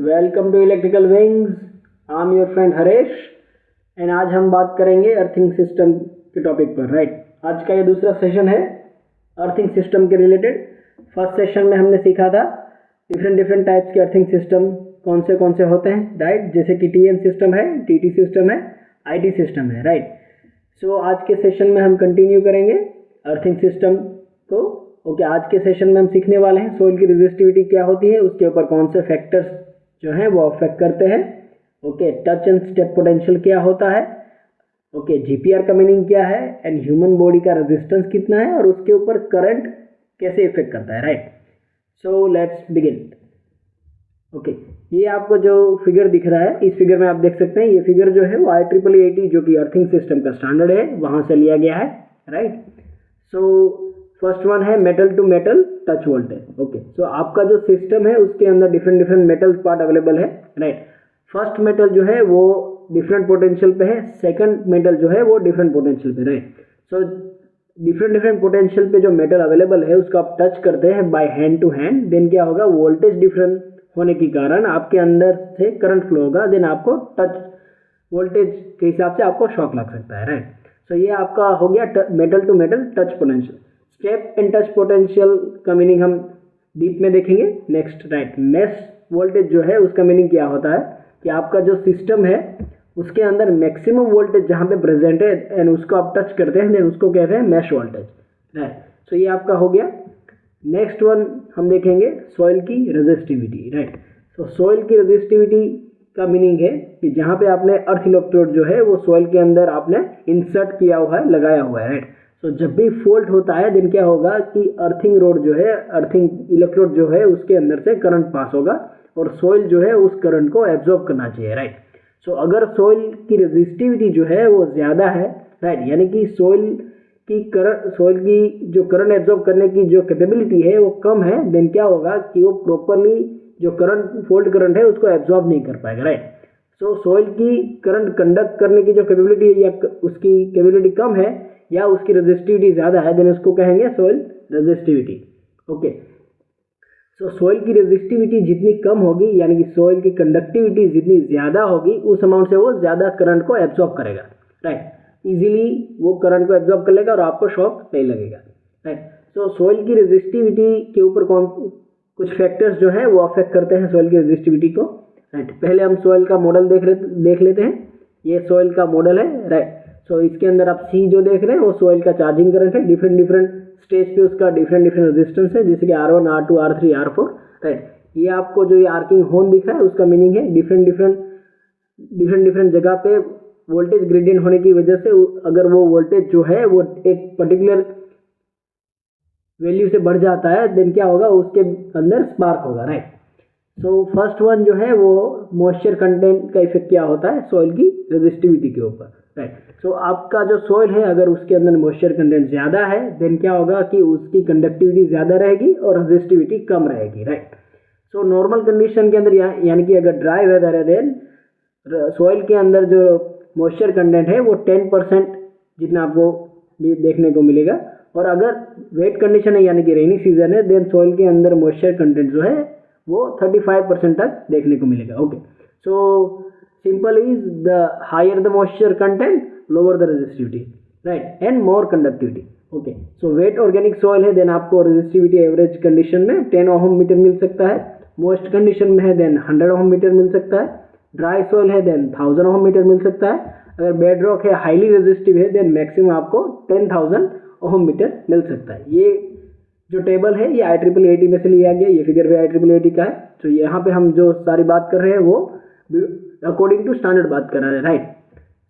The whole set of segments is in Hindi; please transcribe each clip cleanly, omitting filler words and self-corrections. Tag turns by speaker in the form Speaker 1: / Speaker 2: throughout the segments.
Speaker 1: Welcome to electrical wings. I am your friend Haresh and आज हम बात करेंगे अर्थिंग सिस्टम के टॉपिक पर। राइट, आज का ये दूसरा सेशन है अर्थिंग सिस्टम के रिलेटेड। फर्स्ट सेशन में हमने सीखा था डिफरेंट टाइप्स के अर्थिंग सिस्टम कौन से होते हैं। राइट, जैसे कि टीएन सिस्टम है, टीटी सिस्टम है, आईटी सिस्टम है। राइट, सो आज के सेशन में हम कंटिन्यू करेंगे अर्थिंग सिस्टम को। ओके, आज के सेशन में हम सीखने वाले हैं सोइल की रेजिस्टिविटी क्या होती है, उसके ऊपर कौन से फैक्टर्स जो हैं वो अफेक्ट करते हैं। Okay, touch and step potential क्या होता है। ओके, जीपीआर का मीनिंग क्या है एंड ह्यूमन बॉडी का रेजिस्टेंस कितना है और उसके ऊपर करंट कैसे इफेक्ट करता है। Right, so let's begin. Okay, ये आपको जो फिगर दिख रहा है, इस फिगर में आप देख सकते हैं ये फिगर जो है वो IEEE जो कि अर्थिंग सिस्टम का स्टैंडर्ड है वहाँ से लिया गया है। राइट, सो फर्स्ट वन है metal to metal touch voltage. Okay, so आपका जो सिस्टम है उसके अंदर डिफरेंट मेटल पार्ट अवेलेबल है। राइट, फर्स्ट मेटल जो है वो डिफरेंट पोटेंशियल पे है, सेकंड मेटल जो है वो डिफरेंट पोटेंशियल पे। राइट, सो डिफरेंट पोटेंशियल पे जो मेटल अवेलेबल है उसको आप टच करते हैं by hand to hand, then क्या होगा, वोल्टेज डिफरेंट होने के कारण आपके अंदर से करंट फ्लो होगा, देन आपको टच वोल्टेज के हिसाब से आपको शॉक लग सकता है। राइट, सो ये आपका हो गया metal to metal touch potential. Step and touch potential का मीनिंग हम डीप में देखेंगे नेक्स्ट। राइट, मेश वोल्टेज जो है उसका मीनिंग क्या होता है कि आपका जो सिस्टम है उसके अंदर मैक्सिमम वोल्टेज जहाँ पे प्रेजेंट है एंड उसको आप टच करते हैं देन उसको कहते हैं मैश वोल्टेज। राइट, सो ये आपका हो गया। नेक्स्ट वन हम देखेंगे सॉइल की रेजिस्टिविटी। राइट, सो सॉइल की रेजिस्टिविटी का मीनिंग है कि जहाँ पे आपने अर्थ इलेक्ट्रोड जो है वो सॉइल के अंदर आपने इंसर्ट किया हुआ है, लगाया हुआ है। राइट, तो जब भी फॉल्ट होता है देन क्या होगा कि अर्थिंग रोड जो है, अर्थिंग इलेक्ट्रोड जो है उसके अंदर से करंट पास होगा और सॉइल जो है उस करंट को एब्जॉर्ब करना चाहिए। राइट, सो अगर सॉइल की रेजिस्टिविटी जो है वो ज़्यादा है, राइट, यानी कि सॉइल की जो करंट एब्जॉर्ब करने की जो कैपेबिलिटी है वो कम है, देन क्या होगा कि वो प्रॉपरली जो करंट फॉल्ट करंट है उसको एब्जॉर्ब नहीं कर पाएगा। राइट, सो सॉइल की करंट कंडक्ट करने की जो कैपेबिलिटी है या उसकी कैपेबिलिटी कम है या उसकी रेजिस्टिविटी ज़्यादा है, देन उसको कहेंगे सॉइल रेजिस्टिविटी। ओके, सो सॉइल की रेजिस्टिविटी जितनी कम होगी यानी कि सॉइल की कंडक्टिविटी जितनी ज़्यादा होगी उस अमाउंट से वो ज़्यादा करंट को एब्जॉर्ब करेगा। राइट, इजीली वो करंट को एब्जॉर्ब कर लेगा और आपको शॉक नहीं लगेगा। राइट, सो सॉइल की रेजिस्टिविटी के ऊपर कुछ फैक्टर्स जो है वो अफेक्ट करते हैं सॉइल की रेजिस्टिविटी को। राइट, पहले हम सॉइल का मॉडल देख लेते हैं। ये सॉइल का मॉडल है। राइट, सो इसके अंदर आप सी जो देख रहे हैं वो सॉइल का चार्जिंग करंट है। डिफरेंट स्टेज पे उसका डिफरेंट रेजिस्टेंस है, जैसे कि R1, R2, R3, R4। Right, ये आपको जो ये आर्किंग होर्न दिख रहा है उसका मीनिंग है डिफरेंट जगह पे वोल्टेज ग्रेडियंट होने की वजह से अगर वो वोल्टेज जो है वो एक पर्टिकुलर वैल्यू से बढ़ जाता है देन क्या होगा, उसके अंदर स्पार्क होगा। राइट, सो फर्स्ट वन जो है वो मॉइस्चर कंटेंट का इफेक्ट क्या होता है सॉइल की रेजिस्टिविटी के ऊपर। राइट, सो आपका जो सॉइल है अगर उसके अंदर मॉइस्चर कंटेंट ज़्यादा है देन क्या होगा कि उसकी कंडक्टिविटी ज़्यादा रहेगी और रेजिस्टिविटी कम रहेगी। राइट, सो नॉर्मल कंडीशन के अंदर यानी कि अगर ड्राई वेदर है देन सॉइल के अंदर जो मॉइस्चर कंटेंट है वो 10% जितना आपको भी देखने को मिलेगा, और अगर वेट कंडीशन है यानी कि रेनी सीजन है देन सॉइल के अंदर मॉइस्चर कंटेंट जो है वो 35% तक देखने को मिलेगा। Okay, so simple is the higher the moisture content lower the resistivity, right, and more conductivity. Okay, so wet organic soil है देन आपको रेजिस्टिविटी एवरेज कंडीशन में 10 ओहम मीटर मिल सकता है, मॉइस्ट कंडीशन में है देन 100 ओहम मीटर मिल सकता है, ड्राई सॉइल है देन 1000 ओहम मीटर मिल सकता है, अगर बेड रॉक है हाईली रेजिस्टिव है देन मैक्सिमम आपको 10,000 ओहम मीटर मिल सकता है। ये जो टेबल है ये IEEE में से लिया गया, ये फिगर भी IEEE का है। तो यहाँ पे हम जो सारी बात कर रहे हैं वो अकॉर्डिंग टू स्टैंडर्ड बात कर रहे हैं। राइट,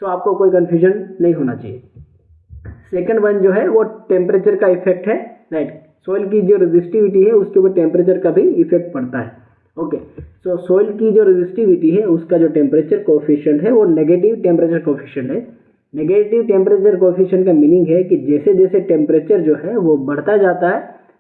Speaker 1: सो आपको कोई कंफ्यूजन नहीं होना चाहिए। सेकंड वन जो है वो टेम्परेचर का इफेक्ट है। राइट, सॉइल की जो रेजिस्टिविटी है उसके ऊपर टेम्परेचर का भी इफेक्ट पड़ता है। ओके, सो सॉइल की जो रेजिस्टिविटी है उसका जो टेम्परेचर कोएफिशिएंट है वो नेगेटिव टेम्परेचर कोएफिशिएंट है। नेगेटिव टेम्परेचर कोएफिशिएंट का मीनिंग है कि जैसे जैसे टेम्परेचर जो है वो बढ़ता जाता है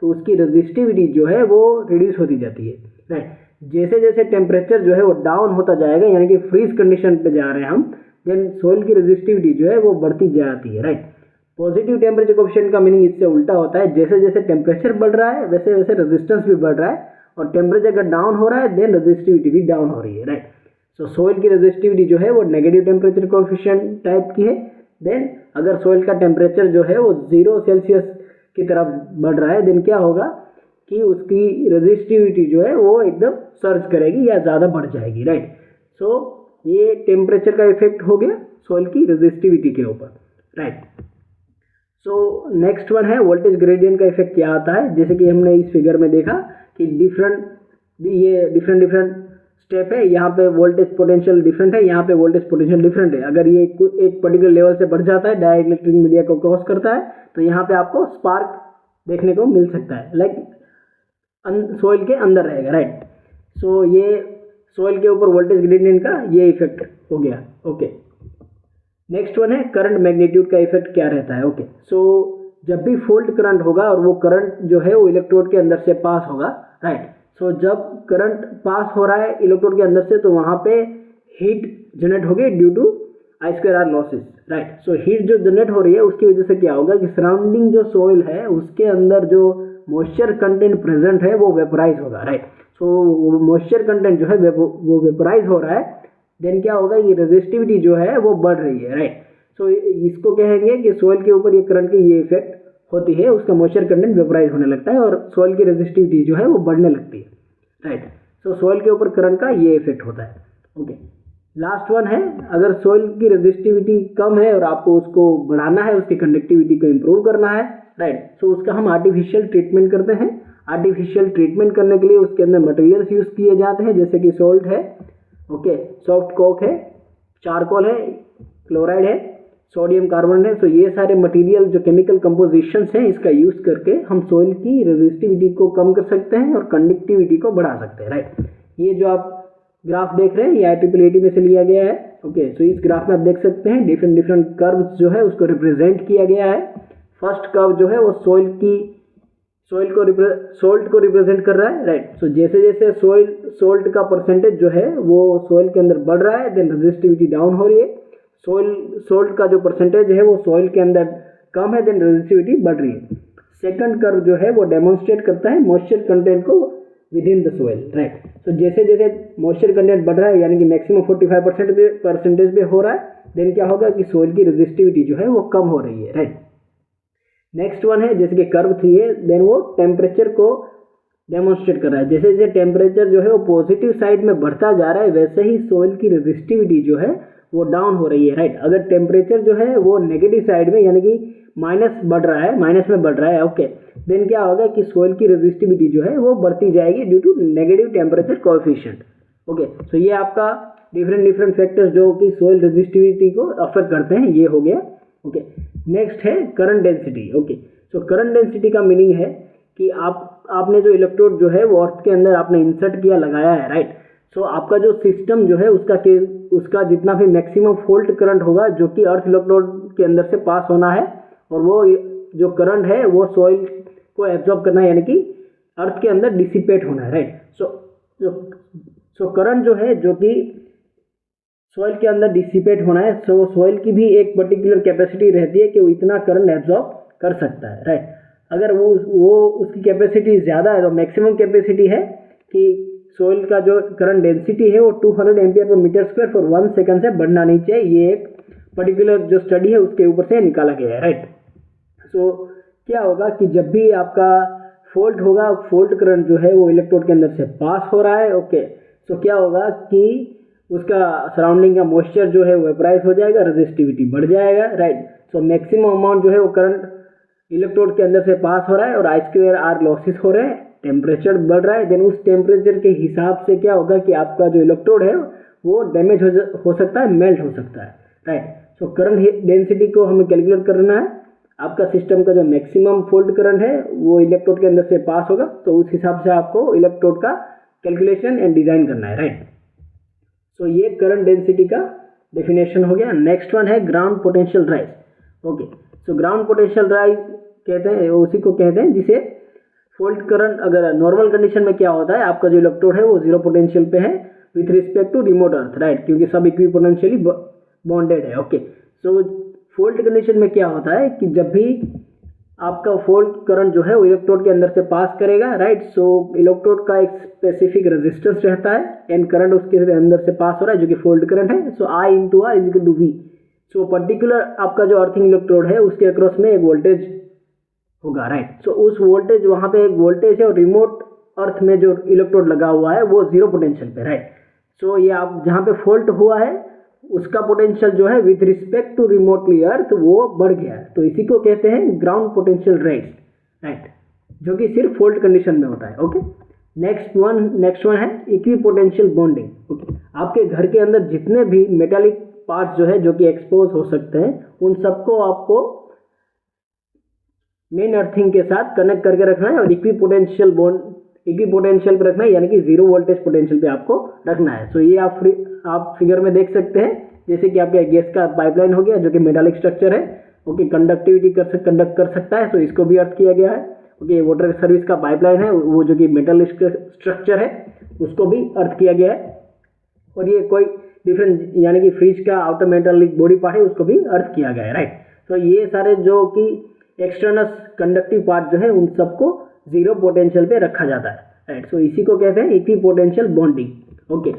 Speaker 1: तो उसकी रेजिस्टिविटी जो है वो रिड्यूस होती जाती है। राइट, जैसे जैसे टेम्परेचर जो है वो डाउन होता जाएगा यानी कि फ्रीज कंडीशन पे जा रहे हैं हम, देन सॉइल की रेजिस्टिविटी जो है वो बढ़ती जाती है। राइट, पॉजिटिव टेम्परेचर कोएफिशिएंट का मीनिंग इससे उल्टा होता है, जैसे जैसे टेम्परेचर बढ़ रहा है वैसे वैसे रेजिस्टेंस भी बढ़ रहा है और टेम्परेचर अगर डाउन हो रहा है देन रेजिस्टिविटी भी डाउन हो रही है, राइट। सो सोइल की रेजिस्टिविटी जो है वो नेगेटिव टेम्परेचर कोएफिशिएंट टाइप की है। देन अगर सोइल का टेम्परेचर जो है वो 0 सेल्सियस की तरफ बढ़ रहा है देन क्या होगा कि उसकी रेजिस्टिविटी जो है वो एकदम सर्ज करेगी या ज़्यादा बढ़ जाएगी, राइट। सो ये टेम्परेचर का इफेक्ट हो गया सोइल की रेजिस्टिविटी के ऊपर, राइट। सो नेक्स्ट वन है वोल्टेज ग्रेडियंट का इफेक्ट क्या आता है। जैसे कि हमने इस फिगर में देखा कि डिफरेंट स्टेप है, यहाँ पे वोल्टेज पोटेंशियल डिफरेंट है, यहाँ पे वोल्टेज पोटेंशियल डिफरेंट है। अगर ये एक पर्टिकुलर लेवल से बढ़ जाता है, डाइलेक्ट्रिक मीडिया को क्रॉस करता है, तो यहाँ पे आपको स्पार्क देखने को मिल सकता है, लाइक सोइल के अंदर रहेगा, राइट। सो ये सोइल के ऊपर वोल्टेज ग्रेडियंट का ये इफेक्ट हो गया, ओके। नेक्स्ट वन है करंट मैग्नीट्यूड का इफेक्ट क्या रहता है, ओके। सो जब भी फोल्ड करंट होगा और वो करंट जो है वो इलेक्ट्रोड के अंदर से पास होगा, राइट। सो जब करंट पास हो रहा है इलेक्ट्रोड के अंदर से तो वहाँ पे हीट जनरेट होगी due to I2R losses, right. So heat जो जनरेट हो रही है उसकी वजह से क्या होगा कि सराउंडिंग जो सोइल है उसके अंदर जो मॉइस्चर कंटेंट प्रेजेंट है वो वेपराइज होगा, राइट। सो मॉइस्चर कंटेंट जो है वो वेपराइज हो रहा है, देन क्या होगा ये रेजिस्टिविटी जो है वो बढ़ रही है, राइट। सो इसको कहेंगे कि सोइल के ऊपर ये करंट की ये इफेक्ट होती है, उसका मॉइस्चर कंटेंट वेपराइज होने लगता है और सोइल की रेजिस्टिविटी जो है वो बढ़ने लगती है, राइट। सो सोइल के ऊपर करंट का ये इफेक्ट होता है, ओके। लास्ट वन है अगर सोइल की रेजिस्टिविटी कम है और आपको उसको बढ़ाना है, उसकी कंडक्टिविटी को इम्प्रूव करना है, राइट। सो उसका हम आर्टिफिशियल ट्रीटमेंट करते हैं। आर्टिफिशियल ट्रीटमेंट करने के लिए उसके अंदर मटेरियल्स यूज किए जाते हैं, जैसे कि सोल्ट है, ओके, सॉफ्ट कोक है, चारकोल है, क्लोराइड है, सोडियम कार्बोनेट है। सो ये सारे मटेरियल जो केमिकल कंपोजिशंस हैं इसका यूज करके हम सोइल की रेजिस्टिविटी को कम कर सकते हैं और कंडक्टिविटी को बढ़ा सकते हैं, राइट। ये जो आप ग्राफ देख रहे हैं ये IEEE में से लिया गया है, ओके। सो इस ग्राफ में आप देख सकते हैं डिफरेंट कर्व्स जो है उसको रिप्रेजेंट किया गया है। फर्स्ट कर्व जो है वो सोल्ट को रिप्रेजेंट कर रहा है, राइट। सो जैसे जैसे सोल्ट का परसेंटेज जो है वो सोइल के अंदर बढ़ रहा है देन रेजिस्टिविटी डाउन हो रही है। सोल्ट का जो परसेंटेज है वो सोइल के अंदर कम है देन रेजिस्टिविटी बढ़ रही है। सेकंड कर्व जो है वो डेमोन्स्ट्रेट करता है मॉइस्चर कंटेंट को within the soil, right. So जैसे जैसे मॉइस्चर कंटेंट बढ़ रहा है यानी कि मैक्सिमम 45% परसेंटेज पे हो रहा है देन क्या होगा कि सोइल की रेजिस्टिविटी जो है वो कम हो रही है, राइट। नेक्स्ट वन है जैसे कि कर्व 3 है, देन वो टेम्परेचर को डेमोन्स्ट्रेट कर रहा है। जैसे जैसे टेम्परेचर जो है वो पॉजिटिव साइड में बढ़ता जा रहा है वैसे ही सोइल की रेजिस्टिविटी जो है वो डाउन हो रही है, राइट। अगर टेम्परेचर जो है वो नेगेटिव साइड में यानी कि माइनस में बढ़ रहा है, ओके, देन क्या होगा कि सोइल की रेजिस्टिविटी जो है वो बढ़ती जाएगी due to negative temperature coefficient, okay. So ये आपका डिफरेंट फैक्टर्स जो कि सोइल रेजिस्टिविटी को अफेक्ट करते हैं ये हो गया, ओके। नेक्स्ट है current density, okay. So current density का मीनिंग है कि आपने जो इलेक्ट्रोड जो है वो अर्थ के अंदर आपने इंसर्ट किया, लगाया है, राइट। सो आपका जो सिस्टम जो है उसका जितना भी मैक्सिमम फोल्ट करंट होगा जो कि अर्थ इलेक्ट्रोड के अंदर से पास होना है और वो जो करंट है वो सोइल को एब्जॉर्ब करना है यानी कि अर्थ के अंदर डिसिपेट होना है, राइट। सो करंट जो है जो कि सोइल के अंदर डिसिपेट होना है, सो सोइल की भी एक पर्टिकुलर कैपेसिटी रहती है कि वो इतना करंट एब्जॉर्ब कर सकता है, राइट। अगर वो उसकी कैपेसिटी ज़्यादा है तो मैक्सिमम कैपेसिटी है कि सोइल का जो करंट डेंसिटी है वो 200 ampere per metre square for 1 second से बढ़ना नहीं चाहिए। ये एक पर्टिकुलर जो स्टडी है उसके ऊपर से निकाला गया है, राइट। सो क्या होगा कि जब भी आपका फोल्ट होगा, फोल्ट करंट जो है वो इलेक्ट्रोड के अंदर से पास हो रहा है, ओके। सो क्या होगा कि उसका सराउंडिंग का मॉइस्चर जो है वो वेपराइज हो जाएगा, रेजिस्टिविटी बढ़ जाएगा, राइट। सो मैक्सिमम अमाउंट जो है वो करंट इलेक्ट्रोड के अंदर से पास हो रहा है और I2R लॉसेस हो रहे हैं, टेम्परेचर बढ़ रहा है, देन उस टेम्परेचर के हिसाब से क्या होगा कि आपका जो इलेक्ट्रोड है वो डैमेज हो सकता है, मेल्ट हो सकता है, राइट। सो करंट डेंसिटी को हमें कैलकुलेट करना है। आपका सिस्टम का जो मैक्सिमम फोल्ट करंट है वो इलेक्ट्रोड के अंदर से पास होगा, तो उस हिसाब से आपको इलेक्ट्रोड का कैलकुलेशन एंड डिजाइन करना है, राइट। सो ये करंट डेंसिटी का डेफिनेशन हो गया। नेक्स्ट वन है ground potential rise, okay. So ground potential rise कहते हैं उसी को कहते हैं जिसे फोल्ट करंट, अगर नॉर्मल कंडीशन में क्या होता है आपका जो इलेक्ट्रोड है वो जीरो पोटेंशियल पे है with respect to remote earth, right, क्योंकि सब इक्विपोटेंशियली बॉन्डेड है, ओके। सो फोल्ट कंडीशन में क्या होता है कि जब भी आपका फोल्ड करंट जो है वो इलेक्ट्रोड के अंदर से पास करेगा, राइट। सो इलेक्ट्रोड का एक स्पेसिफिक रेजिस्टेंस रहता है एंड करंट उसके अंदर से पास हो रहा है जो कि फोल्ड करंट है। So I into R is equal to V. So particular आपका जो अर्थिंग इलेक्ट्रोड है उसके अक्रॉस में एक वोल्टेज होगा, राइट। सो उस वोल्टेज, वहाँ पे एक वोल्टेज है और रिमोट अर्थ में जो इलेक्ट्रोड लगा हुआ है वो जीरो पोटेंशियल पे, राइट। सो ये आप जहाँ पे फॉल्ट हुआ है उसका पोटेंशियल जो है विथ रिस्पेक्ट टू रिमोटली अर्थ वो बढ़ गया है, तो इसी को कहते हैं ग्राउंड पोटेंशियल रेज, राइट, जो कि सिर्फ फॉल्ट कंडीशन में होता है। ओके, नेक्स्ट वन है इक्विपोटेंशियल बॉन्डिंग। ओके, आपके घर के अंदर जितने भी मेटालिक पार्ट्स जो है जो कि एक्सपोज हो सकते हैं उन सबको आपको मेन अर्थिंग के साथ कनेक्ट करके रखना है और इक्विपोटेंशियल पे रखना है, यानी कि जीरो वोल्टेज पोटेंशियल पे आपको रखना है। सो ये आप फिगर में देख सकते हैं, जैसे कि आपके गैस का पाइपलाइन हो गया जो कि मेटालिक स्ट्रक्चर है। ओके, कंडक्टिविटी कंडक्ट कर सकता है, तो इसको भी अर्थ किया गया है। ओके, वाटर सर्विस का पाइपलाइन है वो जो कि मेटालिक स्ट्रक्चर है उसको भी अर्थ किया गया है। और ये कोई डिफरेंट, यानी कि फ्रिज का आउटर मेटालिक बॉडी पार्ट है उसको भी अर्थ किया गया है, राइट। तो ये सारे जो कि एक्सटर्नल कंडक्टिव पार्ट जो है उन सबको जीरो पोटेंशियल पे रखा जाता है, राइट। सो इसी को कहते हैं equipotential bonding. Okay,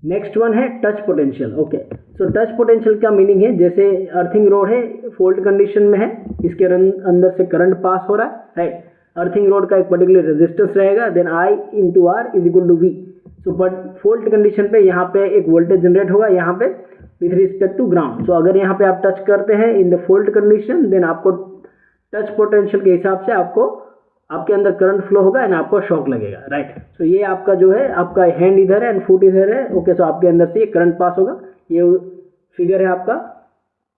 Speaker 1: next one है touch potential. Okay, so touch potential का मीनिंग है, जैसे अर्थिंग रोड है, फोल्ड कंडीशन में है, इसके अंदर से करंट पास हो रहा है, राइट। अर्थिंग रोड का एक पर्टिकुलर रेजिस्टेंस रहेगा, then I into R is equal to V. So fault condition पे यहाँ पे एक वोल्टेज जनरेट होगा यहाँ पे with respect to ground. So अगर यहाँ पे आप टच करते हैं in the fault condition, then आपको टच पोटेंशियल के हिसाब से आपको आपके अंदर करंट फ्लो होगा एंड आपको शॉक लगेगा, राइट। सो ये आपका जो है, आपका हैंड इधर है एंड फुट इधर है। ओके, सो आपके अंदर से ये करंट पास होगा। ये फिगर है आपका,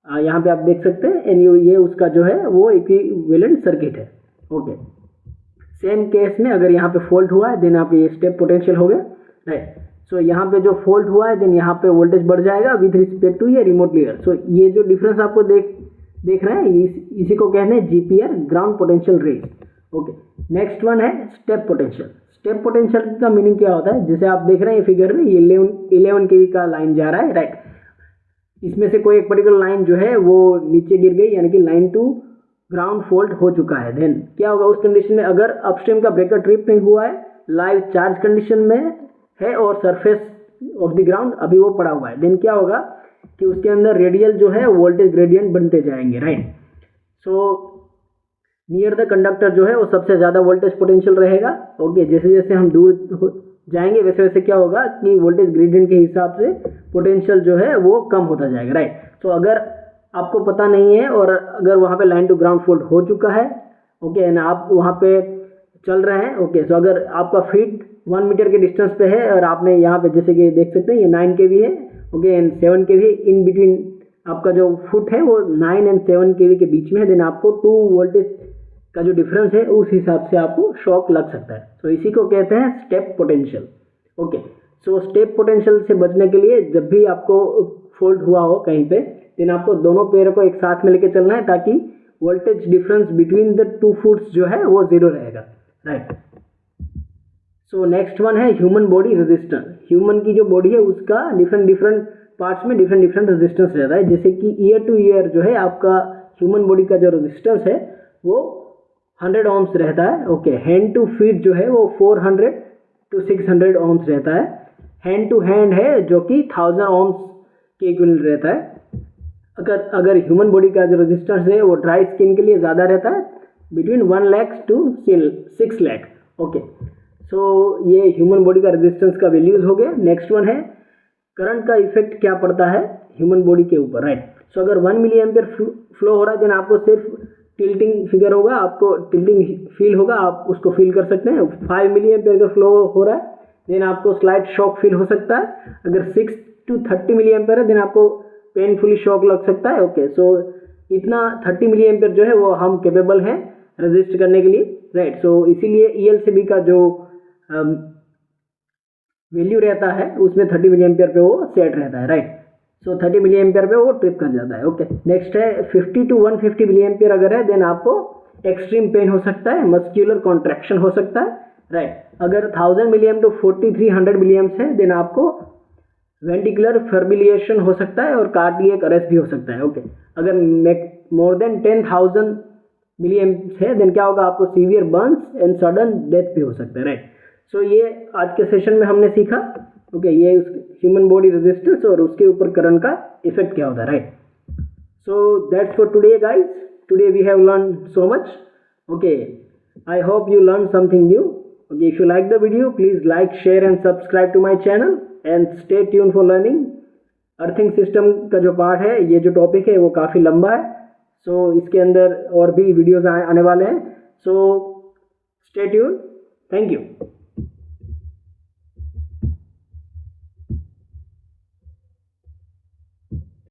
Speaker 1: यहाँ पे आप देख सकते हैं एंड ये उसका जो है वो इक्विवेलेंट सर्किट है। ओके, सेम केस में अगर यहाँ पे फॉल्ट हुआ है देन आप ये स्टेप पोटेंशियल हो गया, राइट। सो यहाँ पे जो फॉल्ट हुआ है देन यहाँ पे वोल्टेज बढ़ जाएगा विथ रिस्पेक्ट टू ये रिमोट लेयर। सो ये जो डिफरेंस आपको देख रहे हैं इसी को कहते हैं GPR, ground potential rise. Okay, next one है स्टेप पोटेंशियल। स्टेप पोटेंशियल का मीनिंग क्या होता है, जैसे आप देख रहे हैं फिगर में, ये 11 kV का लाइन जा रहा है, राइट। इसमें से कोई एक पर्टिकुलर लाइन जो है वो नीचे गिर गई, यानी कि लाइन टू ग्राउंड फॉल्ट हो चुका है। देन क्या होगा उस कंडीशन में, अगर अपस्ट्रीम का ब्रेकर ट्रिप नहीं हुआ है, लाइव चार्ज कंडीशन में है और सरफेस ऑफ द ग्राउंड अभी वो पड़ा हुआ है, देन क्या होगा कि उसके अंदर रेडियल जो है वोल्टेज ग्रेडियंट बनते जाएंगे, right. So near the conductor जो है वो सबसे ज़्यादा वोल्टेज पोटेंशियल रहेगा। ओके, जैसे जैसे हम दूर जाएंगे वैसे वैसे क्या होगा कि वोल्टेज ग्रेडियंट के हिसाब से पोटेंशियल जो है वो कम होता जाएगा, राइट। तो अगर आपको पता नहीं है और अगर वहाँ पे लाइन टू ग्राउंड फॉल्ट हो चुका है, ओके, एंड आप वहाँ पे चल रहे हैं, ओके, सो अगर आपका फीट 1 मीटर के डिस्टेंस पे है और आपने यहाँ पे जैसे कि देख सकते हैं ये 9 kV है, okay, and 7 kV in between आपका जो फुट है वो 9 एंड 7 kV के बीच में है, देन आपको 2 वोल्टेज का जो डिफरेंस है उस हिसाब से आपको शॉक लग सकता है। तो इसी को कहते हैं step potential. Okay, so step potential से बचने के लिए जब भी आपको फॉल्ट हुआ हो कहीं पे, देन आपको दोनों पैरों को एक साथ में लेके चलना है ताकि voltage difference between the 2 foots जो है वो जीरो रहेगा, राइट। सो नेक्स्ट वन है ह्यूमन बॉडी रेजिस्टेंस। ह्यूमन की जो बॉडी है उसका डिफरेंट पार्ट्स में डिफरेंट रेजिस्टेंस रहता है, जैसे कि ईयर टू ईयर जो है आपका ह्यूमन बॉडी का जो रेजिस्टेंस है वो 100 ohms रहता है। ओके, हैंड टू फीट जो है वो 400 to 600 ohms रहता है। हैंड टू हैंड है जो कि 1000 ohms के इक्विवेलेंट रहता है। अगर ह्यूमन बॉडी का जो रेजिस्टेंस है वो ड्राई स्किन के लिए ज़्यादा रहता है, between 1 lakh to 6 lakh. Okay, so ये ह्यूमन बॉडी का रेजिस्टेंस का वैल्यूज हो गया। नेक्स्ट वन है करंट का इफेक्ट क्या पड़ता है ह्यूमन बॉडी के ऊपर, राइट। सो अगर 1 मिली एम्पियर फ्लो हो रहा है देन आपको सिर्फ टिल्टिंग फिगर होगा, आपको टिल्टिंग फील होगा, आप उसको फील कर सकते हैं। 5 मिली एम्पियर का फ्लो हो रहा है देन आपको स्लाइट शॉक फील हो सकता है। अगर 6 to 30 मिली एम्पियर है देन आपको पेनफुली शॉक लग सकता है। ओके, सो इतना 30 मिली एम्पियर जो है वो हम कैपेबल हैं रेजिस्ट करने के लिए, राइट। सो इसीलिए ELCB का जो वैल्यू रहता है उसमें 30 मिली एम्पियर पे वो सेट रहता है, राइट। सो 30 मिली एम्पियर पे वो ट्रिप कर जाता है। ओके, नेक्स्ट है 50 to 150 मिली एम्पियर अगर है देन आपको एक्सट्रीम पेन हो सकता है, मस्क्यूलर कॉन्ट्रैक्शन हो सकता है, राइट। अगर 1000 मिली एम टू 4300 मिली एम्स है देन आपको वेंटिकुलर फिब्रिलिएशन हो सकता है और कार्डियक अरेस्ट भी हो सकता है। ओके, अगर मोर देन 10,000 मिलीएम्प्स है, देन क्या होगा, आपको severe Burns and sudden death भी हो सकता है, राइट। सो ये आज के सेशन में हमने सीखा, ओके, ये ह्यूमन बॉडी रेजिस्टेंस और उसके ऊपर करंट का इफेक्ट क्या होता है, right. So that's for today guys, today we have learn so much, okay, I hope you learn something new, okay. If you like the video please like, share and subscribe to my channel and stay tune for learning. Earthing system का जो पार्ट है, ये जो टॉपिक है वो काफ़ी लंबा है, सो इसके अंदर और भी वीडियोस आने वाले हैं, so stay tune, thank you.